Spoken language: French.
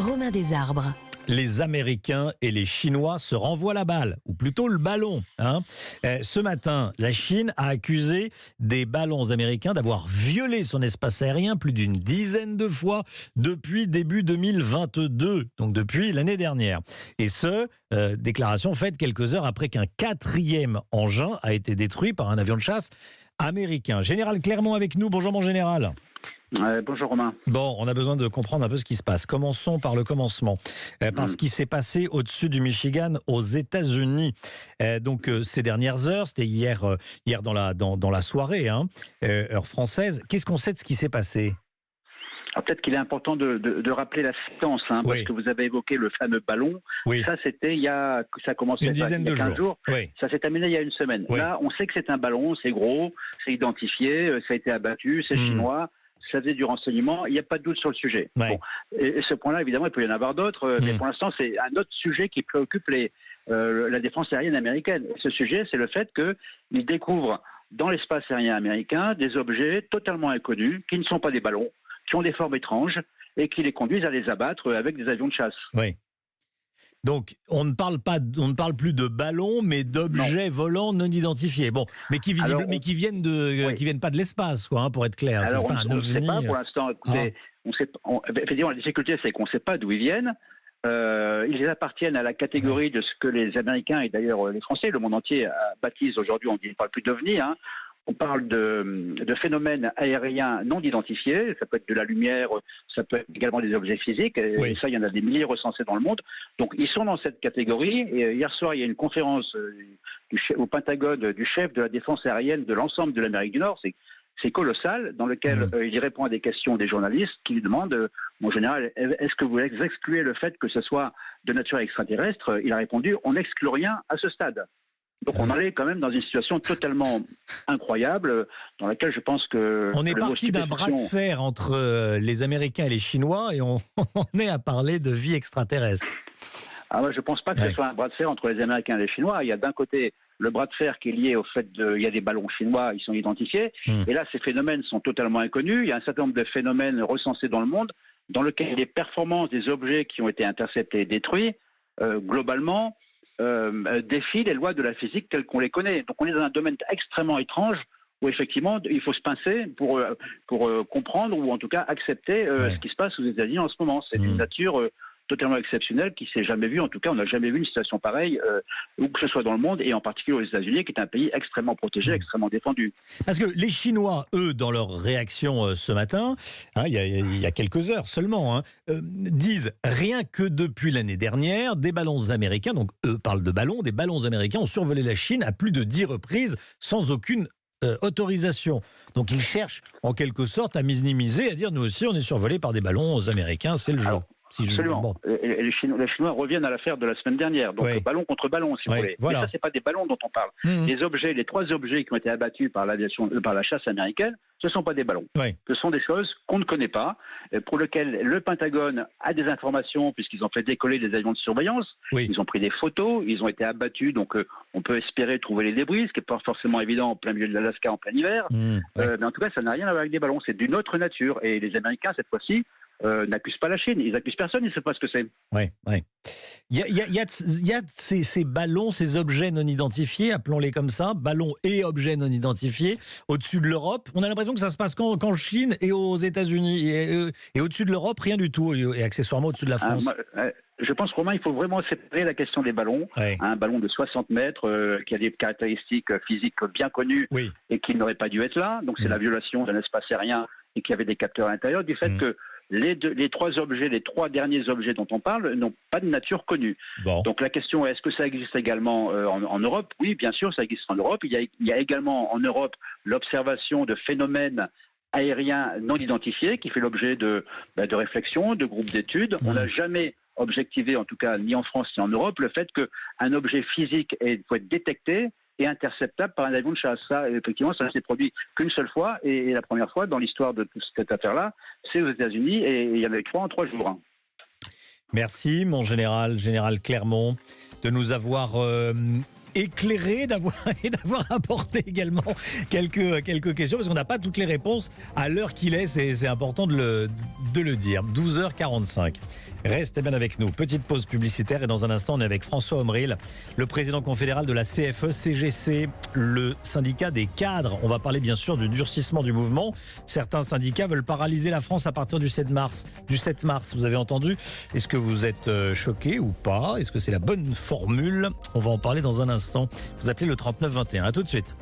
Romain Desarbres. Les Américains et les Chinois se renvoient la balle, ou plutôt le ballon. Ce matin, la Chine a accusé des ballons américains d'avoir violé son espace aérien plus d'une dizaine de fois depuis début 2022, donc depuis l'année dernière. Et déclaration faite quelques heures après qu'un quatrième engin a été détruit par un avion de chasse américain. Général Clermont avec nous, bonjour mon général. Bonjour Romain. Bon, on a besoin de comprendre un peu ce qui se passe. Commençons par le commencement. Par ce qui s'est passé au-dessus du Michigan aux États-Unis. Ces dernières heures, c'était hier dans la soirée, heure française. Qu'est-ce qu'on sait de ce qui s'est passé ? Alors peut-être qu'il est important de rappeler la séquence, parce que vous avez évoqué le fameux ballon. Oui. Ça, c'était ça a commencé une dizaine il y a 15 jours. Oui. Ça s'est terminé il y a une semaine. Oui. Là, on sait que c'est un ballon, c'est gros, c'est identifié, ça a été abattu, c'est chinois. Ça faisait du renseignement, il n'y a pas de doute sur le sujet. Ouais. Bon. Et ce point-là, évidemment, il peut y en avoir d'autres, mais pour l'instant, c'est un autre sujet qui préoccupe la défense aérienne américaine. Et ce sujet, c'est le fait qu'ils découvrent dans l'espace aérien américain des objets totalement inconnus, qui ne sont pas des ballons, qui ont des formes étranges, et qui les conduisent à les abattre avec des avions de chasse. Oui. Donc, on ne parle plus de ballons, mais d'objets volants non identifiés. Bon, mais qui viennent pas de l'espace, pour être clair. Alors, c'est pas un on ne ovni. sait pas pour l'instant. Effectivement, la difficulté, c'est qu'on ne sait pas d'où ils viennent. Ils appartiennent à la catégorie de ce que les Américains et d'ailleurs les Français, le monde entier baptisent aujourd'hui. On ne parle plus d'ovni. On parle de phénomènes aériens non identifiés. Ça peut être de la lumière, ça peut être également des objets physiques. Et ça, il y en a des milliers recensés dans le monde. Donc, ils sont dans cette catégorie. Et hier soir, il y a une conférence au Pentagone du chef de la défense aérienne de l'ensemble de l'Amérique du Nord. C'est colossal, dans lequel il répond à des questions des journalistes qui lui demandent, mon général, est-ce que vous excluez le fait que ce soit de nature extraterrestre ? Il a répondu, on n'exclut rien à ce stade. Donc on allait quand même dans une situation totalement incroyable, dans laquelle je pense que... On est parti d'un bras de fer entre les Américains et les Chinois, et on est à parler de vie extraterrestre. Je ne pense pas que ce soit un bras de fer entre les Américains et les Chinois. Il y a d'un côté le bras de fer qui est lié au fait il y a des ballons chinois, ils sont identifiés, et là ces phénomènes sont totalement inconnus. Il y a un certain nombre de phénomènes recensés dans le monde, dans lesquels les performances des objets qui ont été interceptés et détruits, globalement, défient les lois de la physique telles qu'on les connaît. Donc on est dans un domaine extrêmement étrange où effectivement il faut se pincer pour comprendre ou en tout cas accepter ce qui se passe aux États-Unis en ce moment. C'est une nature totalement exceptionnelle qui s'est jamais vue. En tout cas, on n'a jamais vu une situation pareille où que ce soit dans le monde et en particulier aux États-Unis, qui est un pays extrêmement protégé, extrêmement défendu. Parce que les Chinois, eux, dans leur réaction ce matin, il y a quelques heures seulement, disent rien que depuis l'année dernière, des ballons américains, donc eux parlent de ballons, des ballons américains ont survolé la Chine à plus de 10 reprises sans aucune autorisation. Donc ils cherchent en quelque sorte à minimiser, à dire nous aussi on est survolés par des ballons américains, c'est le jeu. Absolument. Et les Chinois reviennent à l'affaire de la semaine dernière. Donc ballon contre ballon, si vous voulez. Voilà. Mais ça, c'est pas des ballons dont on parle. Les 3 objets qui ont été abattus par la chasse américaine, ce ne sont pas des ballons. Ce sont des choses qu'on ne connaît pas, pour lesquelles le Pentagone a des informations, puisqu'ils ont fait décoller des avions de surveillance. Ils ont pris des photos, ils ont été abattus, donc on peut espérer trouver les débris, ce qui n'est pas forcément évident en plein milieu de l'Alaska en plein hiver. Mais en tout cas, ça n'a rien à voir avec des ballons. C'est d'une autre nature. Et les Américains, cette fois-ci, n'accusent pas la Chine, ils n'accusent personne, ils ne savent pas ce que c'est. Il y a ces ballons, ces objets non identifiés, appelons-les comme ça, ballons et objets non identifiés, au-dessus de l'Europe. On a l'impression que ça se passe qu'en Chine et aux États-Unis. Et au-dessus de l'Europe, rien du tout. Et accessoirement au-dessus de la France. Je pense, Romain, il faut vraiment séparer la question des ballons. Un ballon de 60 mètres qui a des caractéristiques physiques bien connues et qui n'aurait pas dû être là. Donc c'est la violation d'un espace aérien et qui avait des capteurs à l'intérieur, du fait que les 3 derniers objets dont on parle n'ont pas de nature connue. Donc la question est, est-ce que ça existe également en Europe ? Oui, bien sûr, ça existe en Europe. Il y a également en Europe l'observation de phénomènes aériens non identifiés qui fait l'objet de réflexions, de groupes d'études. On n'a jamais objectivé, en tout cas ni en France ni en Europe, le fait qu'un objet physique faut être détecté et interceptable par un avion de chasse. Ça, effectivement, ça ne s'est produit qu'une seule fois, et la première fois dans l'histoire de toute cette affaire-là, c'est aux États-Unis, et il y en avait 3 en 3 jours. Merci, mon général Clermont, de nous avoir éclairé, d'avoir apporté également quelques questions, parce qu'on n'a pas toutes les réponses à l'heure qu'il est, c'est important de le dire. 12h45. Restez bien avec nous. Petite pause publicitaire et dans un instant, on est avec François Omril, le président confédéral de la CFE-CGC, le syndicat des cadres. On va parler bien sûr du durcissement du mouvement. Certains syndicats veulent paralyser la France à partir du 7 mars. Vous avez entendu? Est-ce que vous êtes choqué ou pas? Est-ce que c'est la bonne formule? On va en parler dans un instant. Vous appelez le 3921. À tout de suite.